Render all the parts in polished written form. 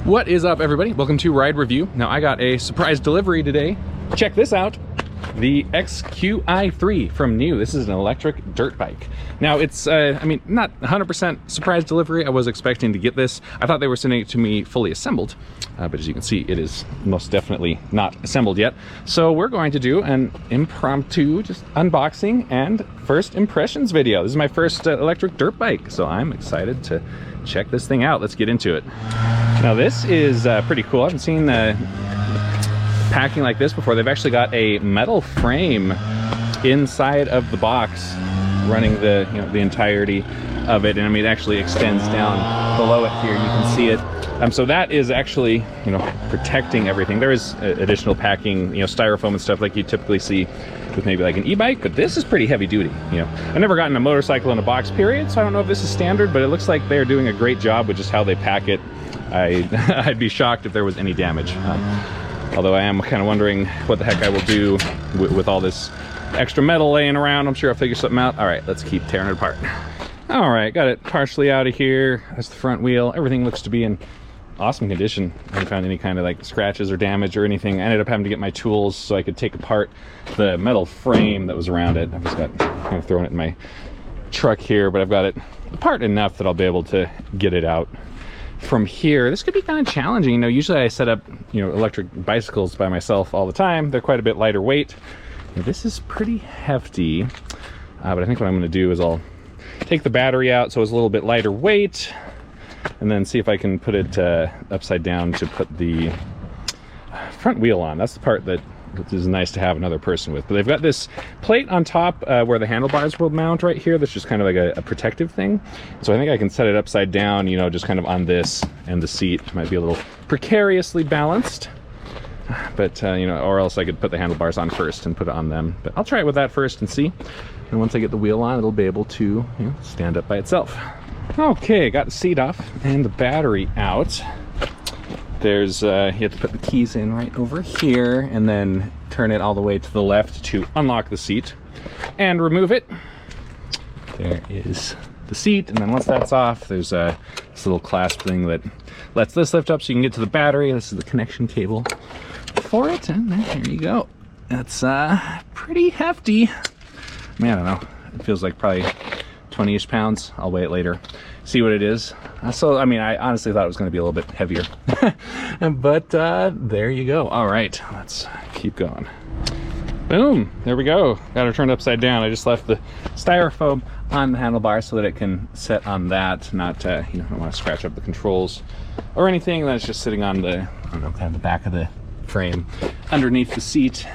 What is up, everybody? Welcome to Ride Review. Now, I got a surprise delivery today. Check this out. The XQi3 from NIU. This is an electric dirt bike. Now, it's, I mean, not 100% surprise delivery. I was expecting to get this. I thought they were sending it to me fully assembled, but as you can see, it is most definitely not assembled yet. So we're going to do an impromptu just unboxing and first impressions video. This is my first electric dirt bike, so I'm excited to check this thing out. Let's get into it. Now, this is pretty cool. I haven't seen packing like this before. They've actually got a metal frame inside of the box running the the entirety of it, and I mean it actually extends down below it here. You can see it. So that is actually protecting everything. There is additional packing, styrofoam and stuff like you typically see with maybe like an e-bike, but this is pretty heavy duty. I've never gotten a motorcycle in a box period, so I don't know if this is standard, but it looks like they're doing a great job with just how they pack it. I'd be shocked if there was any damage. Although I am kind of wondering what the heck I will do with all this extra metal laying around. I'm sure I'll figure something out. All right, let's keep tearing it apart. All right, got it partially out of here. That's the front wheel. Everything looks to be in awesome condition. I haven't found any kind of like scratches or damage or anything. I ended up having to get my tools so I could take apart the metal frame that was around it. I've just got kind of thrown it in my truck here, but I've got it apart enough that I'll be able to get it out. From here, this could be kind of challenging. Usually I set up electric bicycles by myself all the time. They're quite a bit lighter weight. This is pretty hefty, but I think what I'm going to do is I'll take the battery out so it's a little bit lighter weight, and then see if I can put it upside down to put the front wheel on. That's the part that is nice to have another person with. But they've got this plate on top where the handlebars will mount right here. That's just kind of like a protective thing. So I think I can set it upside down, just kind of on this, and the seat might be a little precariously balanced. But, or else I could put the handlebars on first and put it on them. But I'll try it with that first and see. And once I get the wheel on, it'll be able to stand up by itself. Okay, got the seat off and the battery out. There's, you have to put the keys in right over here and then turn it all the way to the left to unlock the seat and remove it. There is the seat, and then once that's off, there's this little clasp thing that lets this lift up so you can get to the battery. This is the connection cable for it, and there you go. That's pretty hefty. I mean, I don't know. It feels like probably 20-ish pounds. I'll weigh it later, see what it is. So, I mean, I honestly thought it was going to be a little bit heavier. But there you go. All right, let's keep going. Boom, there we go. Got her turned upside down. I just left the styrofoam on the handlebar so that it can set on that. Not, I don't want to scratch up the controls or anything. That's just sitting on the, I don't know, kind of the back of the frame underneath the seat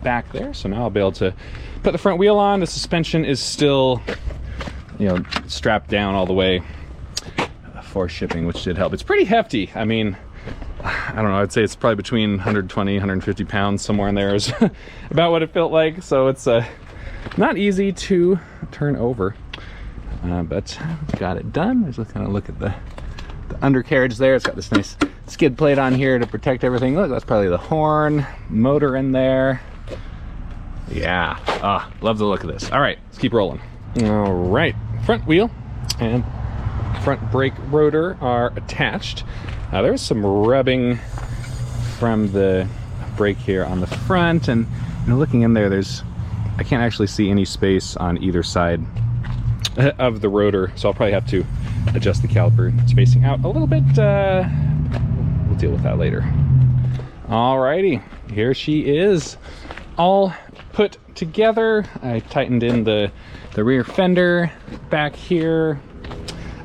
back there. So now I'll be able to put the front wheel on. The suspension is still strapped down all the way for shipping, which did help. It's pretty hefty. I mean, I don't know, I'd say it's probably between 120, 150 pounds, somewhere in there is about what it felt like. So it's not easy to turn over, but got it done. Let's kind of look at the undercarriage there. It's got this nice skid plate on here to protect everything. Look, that's probably the horn, motor in there. Yeah, love the look of this. All right, let's keep rolling. All right, front wheel and front brake rotor are attached. There's some rubbing from the brake here on the front, and looking in there, I can't actually see any space on either side of the rotor, so I'll probably have to adjust the caliper spacing out a little bit. We'll deal with that later. Alrighty, here she is, all put together. I tightened in the rear fender back here.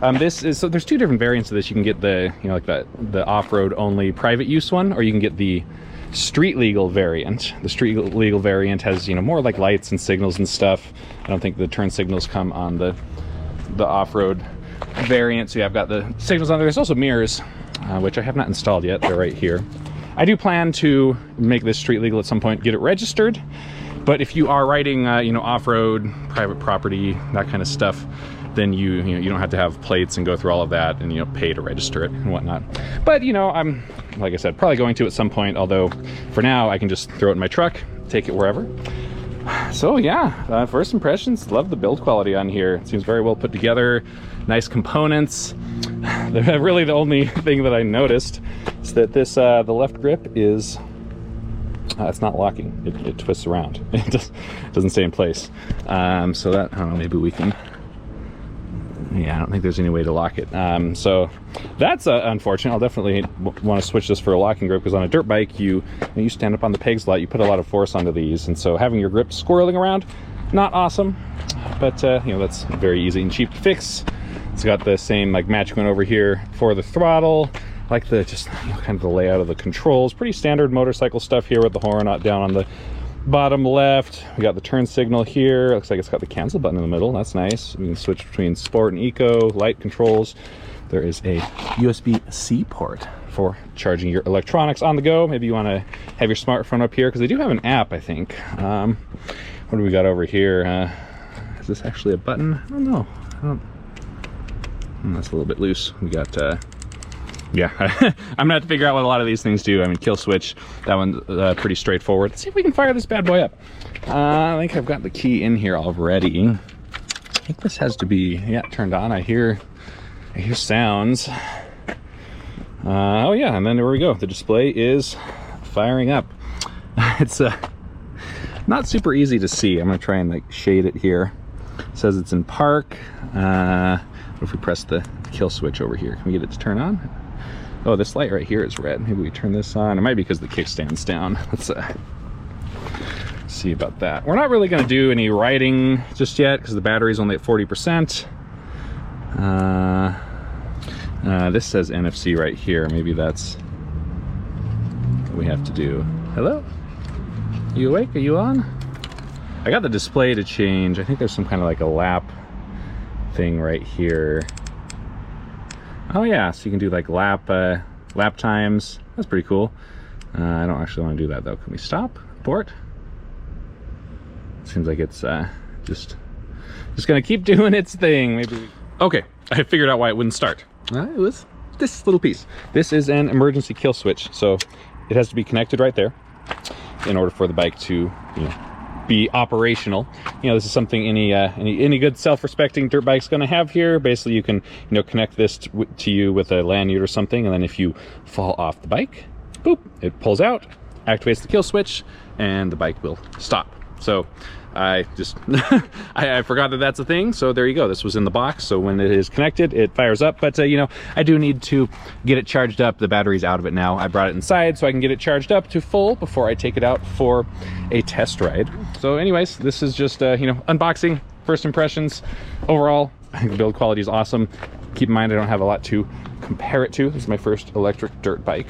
So there's two different variants of this. You can get the like the off-road only private use one, or you can get the street legal variant. The street legal variant has more like lights and signals and stuff. I don't think the turn signals come on the off-road variant. So yeah, I've got the signals on there. There's also mirrors, which I have not installed yet. They're right here. I do plan to make this street legal at some point, get it registered. But if you are riding off-road, private property, that kind of stuff, then you don't have to have plates and go through all of that and pay to register it and whatnot. But I'm, like I said, probably going to at some point, although for now I can just throw it in my truck, take it wherever. So yeah, first impressions, love the build quality on here. It seems very well put together, nice components. Really the only thing that I noticed is that this the left grip is it's not locking. It twists around. It doesn't stay in place. So that, I don't know, maybe we can. Yeah, I don't think there's any way to lock it. So that's unfortunate. I'll definitely want to switch this for a locking grip, because on a dirt bike, you stand up on the pegs a lot, you put a lot of force onto these, and so having your grip squirreling around, not awesome. But you know, that's very easy and cheap to fix. It's got the same like match going over here for the throttle, like the just kind of the layout of the controls. Pretty standard motorcycle stuff here with the horn out down on the bottom left. We got the turn signal here. Looks like it's got the cancel button in the middle. That's nice. We can switch between sport and eco, light controls. There is a USB-C port for charging your electronics on the go. Maybe you want to have your smartphone up here, because they do have an app, I think. What do we got over here? Is this actually a button? I don't know. That's a little bit loose. We got yeah, I'm gonna have to figure out what a lot of these things do. I mean, kill switch, that one's pretty straightforward. Let's see if we can fire this bad boy up. I think I've got the key in here already. I think this has to be, yeah, turned on. I hear sounds. Oh yeah, and then there we go. The display is firing up. It's not super easy to see. I'm gonna try and like shade it here. It says it's in park. What if we press the kill switch over here? Can we get it to turn on? Oh, this light right here is red. Maybe we turn this on. It might be because the kickstand's down. Let's see about that. We're not really going to do any riding just yet, because the battery's only at 40%. This says NFC right here. Maybe that's what we have to do. Hello? You awake? Are you on? I got the display to change. I think there's some kind of like a lap thing right here. Oh yeah, so you can do like lap times. That's pretty cool. I don't actually want to do that though. Can we stop? Abort? Seems like it's just gonna keep doing its thing. Maybe. Okay, I figured out why it wouldn't start. It was this little piece. This is an emergency kill switch, so it has to be connected right there in order for the bike to, you know, be operational. You know, this is something any good self-respecting dirt bike's going to have here. Basically, you can, you know, connect this to you with a lanyard or something, and then if you fall off the bike, boop, it pulls out, activates the kill switch, and the bike will stop. So I just I forgot that that's a thing, so there you go. This was in the box, so when it is connected, it fires up. But you know, I do need to get it charged up. The battery's out of it now. I brought it inside so I can get it charged up to full before I take it out for a test ride. So anyways, this is just you know, unboxing, first impressions. Overall, I think the build quality is awesome. Keep in mind, I don't have a lot to compare it to. This is my first electric dirt bike.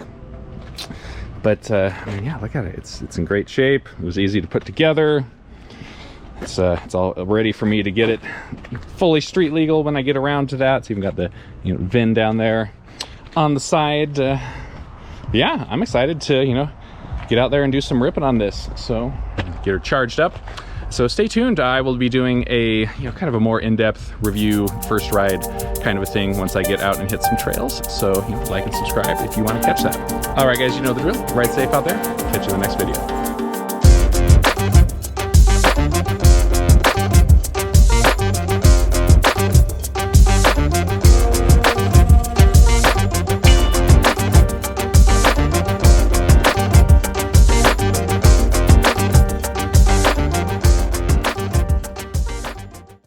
But I mean, yeah, look at it. It's in great shape. It was easy to put together. It's all ready for me to get it fully street legal when I get around to that. It's even got the, you know, VIN down there on the side. Yeah, I'm excited to, you know, get out there and do some ripping on this. So get her charged up. So stay tuned. I will be doing a, you know, kind of a more in-depth review, first ride kind of a thing once I get out and hit some trails. So, you know, like and subscribe if you want to catch that. All right, guys, you know the drill. Ride safe out there. Catch you in the next video.